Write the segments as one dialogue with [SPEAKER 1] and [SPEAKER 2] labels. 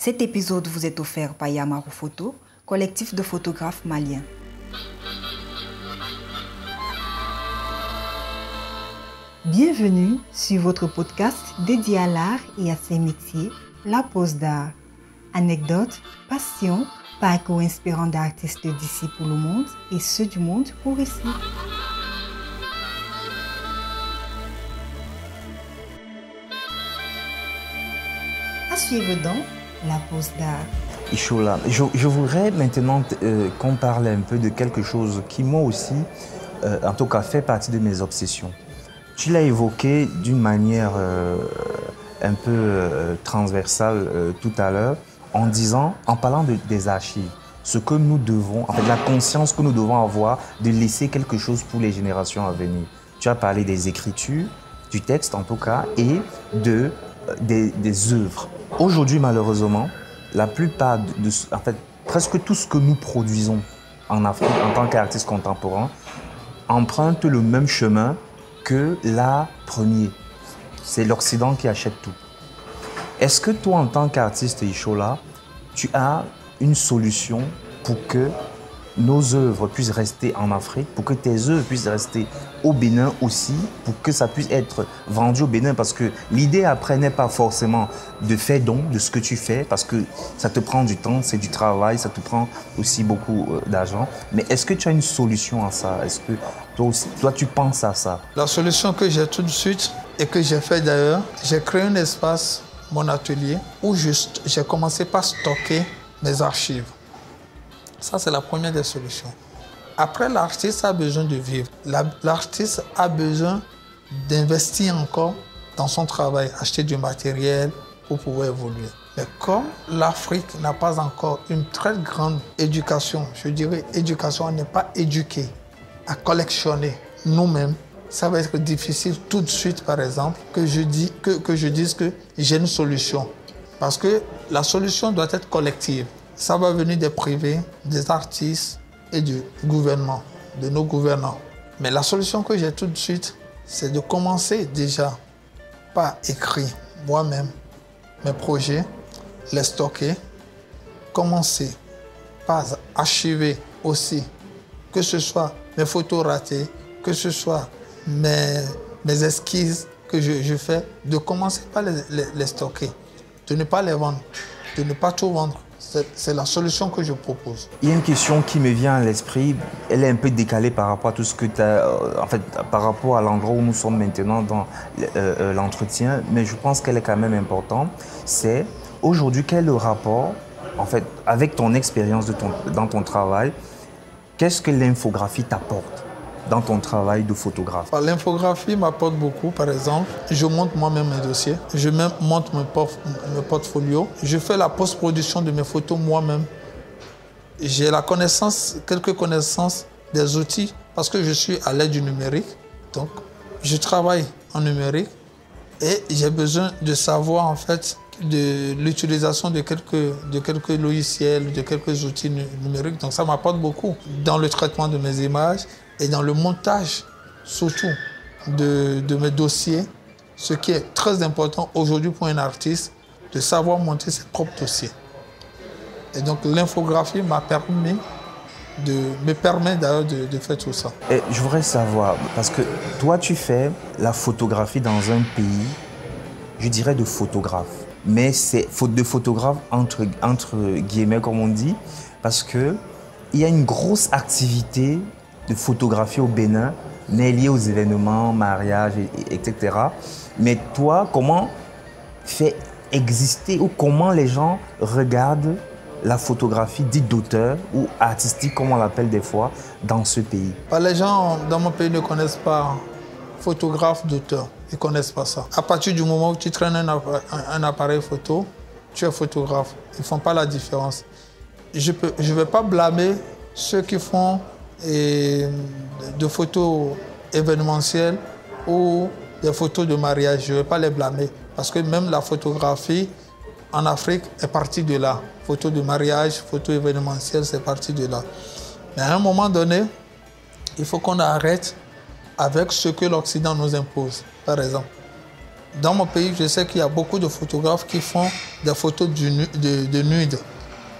[SPEAKER 1] Cet épisode vous est offert par Yamaru Photo, collectif de photographes maliens. Bienvenue sur votre podcast dédié à l'art et à ses métiers, La Pause d'Art. Anecdotes, passion, parcours inspirant d'artistes d'ici pour le monde et ceux du monde pour ici. À suivre donc La Pause d'Art.
[SPEAKER 2] Ishola, je voudrais maintenant qu'on parle un peu de quelque chose qui moi aussi, en tout cas, fait partie de mes obsessions. Tu l'as évoqué d'une manière un peu transversale tout à l'heure, en parlant des archives, ce que nous devons, en fait, la conscience que nous devons avoir de laisser quelque chose pour les générations à venir. Tu as parlé des écritures, du texte en tout cas, et des œuvres. Aujourd'hui, malheureusement, la plupart en fait, presque tout ce que nous produisons en Afrique en tant qu'artistes contemporains emprunte le même chemin que l'art premier. C'est l'Occident qui achète tout. Est-ce que toi, en tant qu'artiste Ishola, tu as une solution pour que nos œuvres puissent rester en Afrique, pour que tes œuvres puissent rester au Bénin aussi, pour que ça puisse être vendu au Bénin? Parce que l'idée après n'est pas forcément de faire don de ce que tu fais, parce que ça te prend du temps, c'est du travail, ça te prend aussi beaucoup d'argent. Mais est-ce que tu as une solution à ça? Est-ce que toi, tu penses à ça?
[SPEAKER 3] La solution que j'ai tout de suite, et que j'ai fait d'ailleurs, j'ai créé un espace, mon atelier, où j'ai commencé par stocker mes archives. Ça, c'est la première des solutions. Après, l'artiste a besoin de vivre. L'artiste a besoin d'investir encore dans son travail, acheter du matériel pour pouvoir évoluer. Mais comme l'Afrique n'a pas encore une très grande éducation, je dirais éducation, on n'est pas éduqué à collectionner nous-mêmes, ça va être difficile tout de suite, par exemple, que je dise que j'ai une solution. Parce que la solution doit être collective. Ça va venir des privés, des artistes et du gouvernement, de nos gouvernants. Mais la solution que j'ai tout de suite, c'est de commencer déjà par écrire moi-même mes projets, les stocker, commencer par archiver aussi, que ce soit mes photos ratées, que ce soit mes esquisses que je fais, de commencer par les stocker, de ne pas les vendre, de ne pas tout vendre. C'est la solution que je propose.
[SPEAKER 2] Il y a une question qui me vient à l'esprit, elle est un peu décalée par rapport à tout ce que tu as, en fait, par rapport à l'endroit où nous sommes maintenant dans l'entretien, mais je pense qu'elle est quand même importante. C'est aujourd'hui, quel est le rapport, en fait, avec ton expérience dans ton travail, qu'est-ce que l'infographie t'apporte dans ton travail de photographe?
[SPEAKER 3] L'infographie m'apporte beaucoup, par exemple. Je monte moi-même mes dossiers, je monte mes portfolios, je fais la post-production de mes photos moi-même. J'ai quelques connaissances des outils parce que je suis à l'aide du numérique. Donc, je travaille en numérique et j'ai besoin de savoir en fait de l'utilisation de quelques logiciels, de quelques outils numériques. Donc, ça m'apporte beaucoup dans le traitement de mes images et dans le montage, surtout, de mes dossiers, ce qui est très important aujourd'hui pour un artiste, de savoir monter ses propres dossiers. Et donc l'infographie me permet d'ailleurs de faire tout ça.
[SPEAKER 2] Et je voudrais savoir, parce que toi tu fais la photographie dans un pays, je dirais de photographe, mais c'est faute de photographe entre guillemets comme on dit, parce qu'il y a une grosse activité de photographie au Bénin, mais liée aux événements, mariages, etc. Mais toi, comment fait exister ou comment les gens regardent la photographie dite d'auteur ou artistique, comme on l'appelle des fois, dans ce pays?
[SPEAKER 3] Les gens dans mon pays ne connaissent pas photographe d'auteur. Ils ne connaissent pas ça. À partir du moment où tu traînes un appareil photo, tu es photographe. Ils ne font pas la différence. Je ne vais pas blâmer ceux qui font de photos événementielles ou des photos de mariage. Je ne vais pas les blâmer. Parce que même la photographie en Afrique est partie de là. Photos de mariage, photos événementielles, c'est parti de là. Mais à un moment donné, il faut qu'on arrête avec ce que l'Occident nous impose. Par exemple, Dans mon pays, je sais qu'il y a beaucoup de photographes qui font des photos de nude,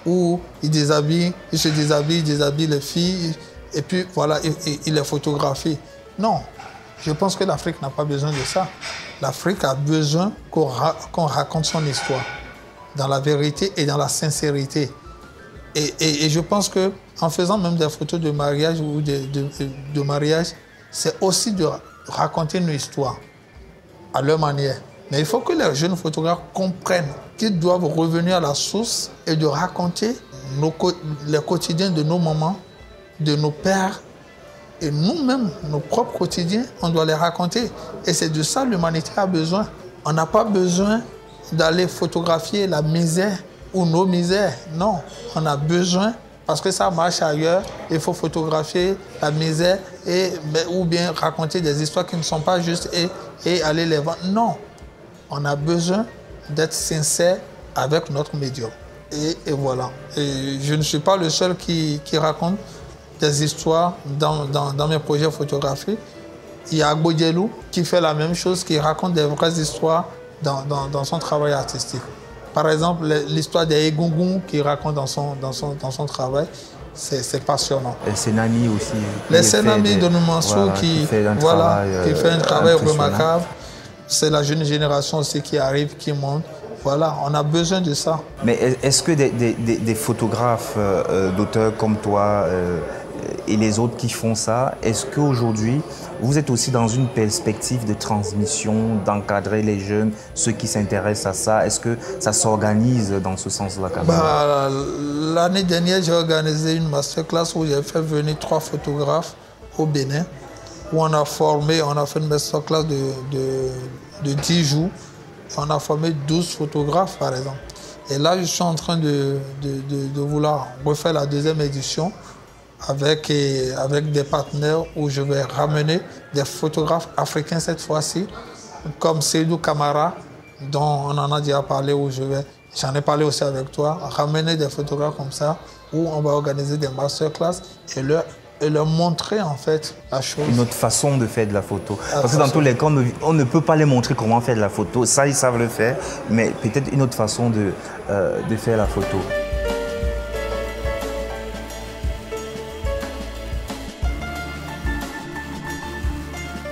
[SPEAKER 3] où ils se déshabillent, ils déshabillent les filles, et puis voilà, ils les photographient. Non, je pense que l'Afrique n'a pas besoin de ça. L'Afrique a besoin qu'on raconte son histoire, dans la vérité et dans la sincérité. Et je pense qu'en faisant même des photos de mariage ou de mariage, c'est aussi de raconter une histoire à leur manière. Mais il faut que les jeunes photographes comprennent qu'ils doivent revenir à la source et de raconter les quotidiens de nos mamans, de nos pères. Et nous-mêmes, nos propres quotidiens, on doit les raconter. Et c'est de ça que l'humanité a besoin. On n'a pas besoin d'aller photographier la misère ou nos misères. Non, on a besoin, parce que ça marche ailleurs, il faut photographier la misère ou bien raconter des histoires qui ne sont pas justes et aller les vendre. Non, on a besoin d'être sincère avec notre médium. Et voilà. Et je ne suis pas le seul qui raconte des histoires dans mes projets photographiques. Il y a Agbo Diallo qui fait la même chose, qui raconte des vraies histoires dans son travail artistique. Par exemple, l'histoire des Egungun qu'il raconte dans son travail, c'est passionnant.
[SPEAKER 2] Et Senani aussi.
[SPEAKER 3] Les Senani de Noumansou qui fait un travail remarquable. C'est la jeune génération aussi qui arrive, qui monte. Voilà, on a besoin de ça.
[SPEAKER 2] Mais est-ce que des photographes, d'auteurs comme toi et les autres qui font ça, est-ce qu'aujourd'hui, vous êtes aussi dans une perspective de transmission, d'encadrer les jeunes, ceux qui s'intéressent à ça? Est-ce que ça s'organise dans ce sens-là?
[SPEAKER 3] L'année dernière, j'ai organisé une masterclass où j'ai fait venir 3 photographes au Bénin, où on a fait une masterclass de 10 jours. On a formé 12 photographes, par exemple. Et là, je suis en train de vouloir refaire la 2e édition avec des partenaires où je vais ramener des photographes africains cette fois-ci, comme Seydou Camara, dont on en a déjà parlé, j'en ai parlé aussi avec toi, ramener des photographes comme ça, où on va organiser des masterclass et leur montrer en fait la chose.
[SPEAKER 2] Une autre façon de faire de la photo. Parce que dans tous les cas, on ne peut pas les montrer comment faire de la photo. Ça, ils savent le faire, mais peut-être une autre façon de faire la photo.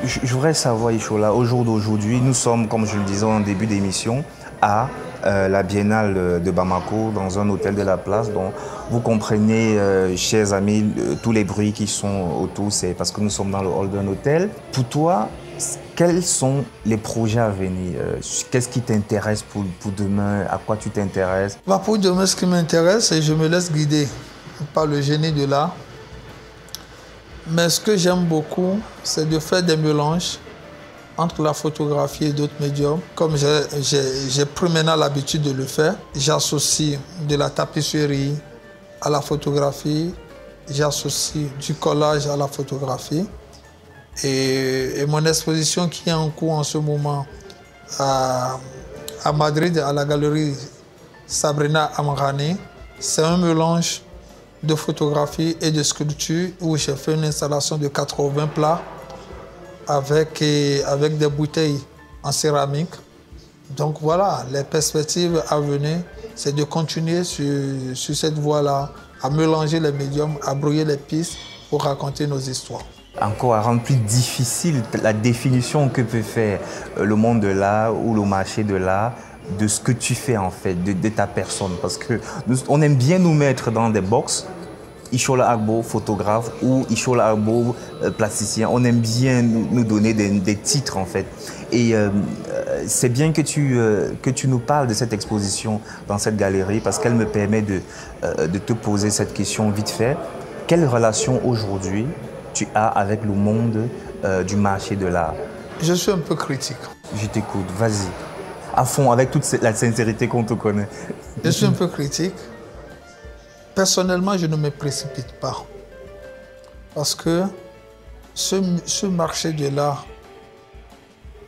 [SPEAKER 2] Je voudrais savoir, Ishola, au jour d'aujourd'hui, nous sommes, comme je le disais en début d'émission, à la Biennale de Bamako, dans un hôtel de la place. Donc, vous comprenez, chers amis, tous les bruits qui sont autour, c'est parce que nous sommes dans le hall d'un hôtel. Pour toi, quels sont les projets à venir? Qu'est-ce qui t'intéresse pour demain? À quoi tu t'intéresses?
[SPEAKER 3] Pour demain, ce qui m'intéresse, c'est que je me laisse guider par le génie de l'art. Mais ce que j'aime beaucoup, c'est de faire des mélanges entre la photographie et d'autres médiums. Comme j'ai pris maintenant l'habitude de le faire, j'associe de la tapisserie à la photographie, j'associe du collage à la photographie. Et mon exposition qui est en cours en ce moment à Madrid, à la galerie Sabrina Amrani, c'est un mélange de photographie et de sculpture où j'ai fait une installation de 80 plats avec des bouteilles en céramique. Donc voilà, les perspectives à venir, c'est de continuer sur cette voie-là, à mélanger les médiums, à brouiller les pistes pour raconter nos histoires.
[SPEAKER 2] Encore à rendre plus difficile la définition que peut faire le monde de l'art ou le marché de l'art de ce que tu fais en fait, de ta personne. Parce qu'on aime bien nous mettre dans des boxes. Ishola Agbo, photographe, ou Ishola Agbo, plasticien. On aime bien nous donner des titres en fait. Et c'est bien que tu nous parles de cette exposition dans cette galerie parce qu'elle me permet de te poser cette question vite fait. Quelle relation aujourd'hui tu as avec le monde du marché de l'art?
[SPEAKER 3] Je suis un peu critique.
[SPEAKER 2] Je t'écoute, vas-y. À fond, avec toute la sincérité qu'on te connaît.
[SPEAKER 3] Je suis un peu critique. Personnellement, je ne me précipite pas. Parce que ce marché de l'art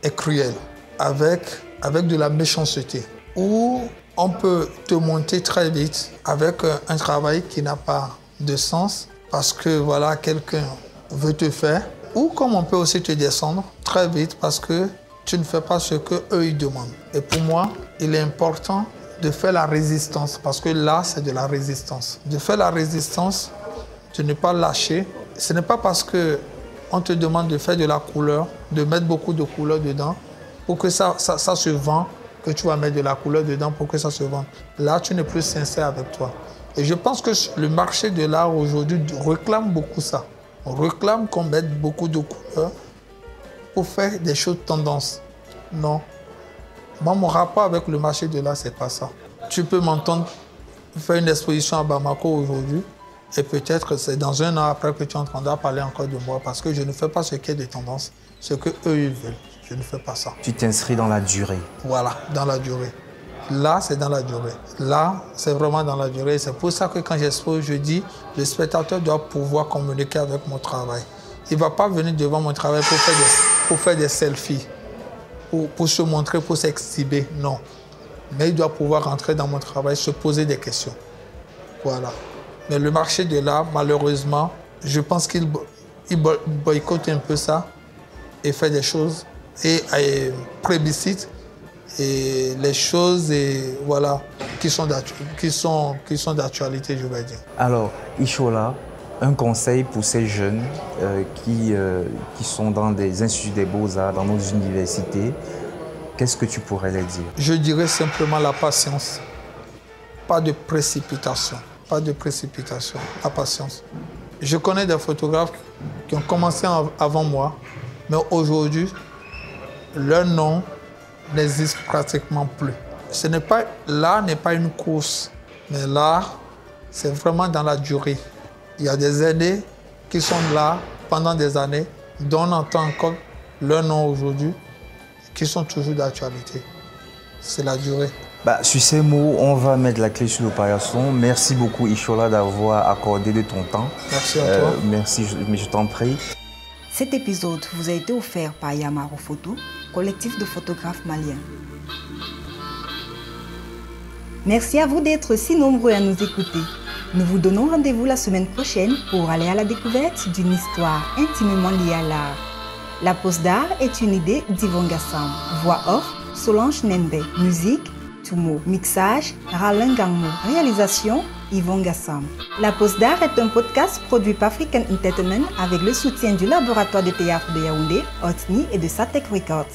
[SPEAKER 3] est cruel, avec de la méchanceté, où on peut te monter très vite avec un travail qui n'a pas de sens, parce que voilà, quelqu'un veut te faire, ou comme on peut aussi te descendre très vite parce que tu ne fais pas ce qu'eux ils demandent. Et pour moi, il est important de faire la résistance, parce que là, c'est de la résistance. De faire la résistance, de ne pas lâcher. Ce n'est pas parce qu'on te demande de faire de la couleur, de mettre beaucoup de couleur dedans, pour que ça se vend, que tu vas mettre de la couleur dedans pour que ça se vende. Là, tu n'es plus sincère avec toi. Et je pense que le marché de l'art aujourd'hui réclame beaucoup ça. On réclame qu'on mette beaucoup de couleurs pour faire des choses tendance. Non. Moi, mon rapport avec le marché de l'art, c'est pas ça. Tu peux m'entendre faire une exposition à Bamako aujourd'hui et peut-être c'est dans un an après que tu entendras parler encore de moi parce que je ne fais pas ce qui est de tendance, ce qu'eux ils veulent. Je ne fais pas ça.
[SPEAKER 2] Tu t'inscris dans la durée.
[SPEAKER 3] Voilà, dans la durée. Là, c'est dans la durée. Là, c'est vraiment dans la durée. C'est pour ça que quand j'expose, je dis, le spectateur doit pouvoir communiquer avec mon travail. Il ne va pas venir devant mon travail pour faire des selfies, pour se montrer, pour s'exhiber. Non. Mais il doit pouvoir rentrer dans mon travail, se poser des questions. Voilà. Mais le marché de l'art, malheureusement, je pense qu'il boycotte un peu ça et fait des choses et plébiscite et les choses et voilà, qui sont d'actualité, je vais dire.
[SPEAKER 2] Alors, Ishola, un conseil pour ces jeunes qui sont dans des instituts des beaux-arts, dans nos universités, qu'est-ce que tu pourrais leur dire?
[SPEAKER 3] Je dirais simplement la patience. Pas de précipitation. Pas de précipitation. La patience. Je connais des photographes qui ont commencé avant moi, mais aujourd'hui, leur nom n'existe pratiquement plus. L'art n'est pas une course, mais l'art, c'est vraiment dans la durée. Il y a des aînés qui sont là pendant des années, dont on entend encore leur nom aujourd'hui, qui sont toujours d'actualité. C'est la durée.
[SPEAKER 2] Sur ces mots, on va mettre la clé sur le paillasson. Merci beaucoup, Ishola, d'avoir accordé de ton temps.
[SPEAKER 3] Merci à toi.
[SPEAKER 2] Merci, mais je t'en prie.
[SPEAKER 1] Cet épisode vous a été offert par Yamaro Photo, collectif de photographes maliens. Merci à vous d'être si nombreux à nous écouter. Nous vous donnons rendez-vous la semaine prochaine pour aller à la découverte d'une histoire intimement liée à l'art. La pose d'art est une idée d'Yvon Gassam. Voix off, Solange Nembe. Musique, Tumo. Mixage, Ralin Gangmo. Réalisation, Yvon Gassam. La pose d'art est un podcast produit par African Entertainment avec le soutien du laboratoire de théâtre de Yaoundé, Otni et de Satek Records.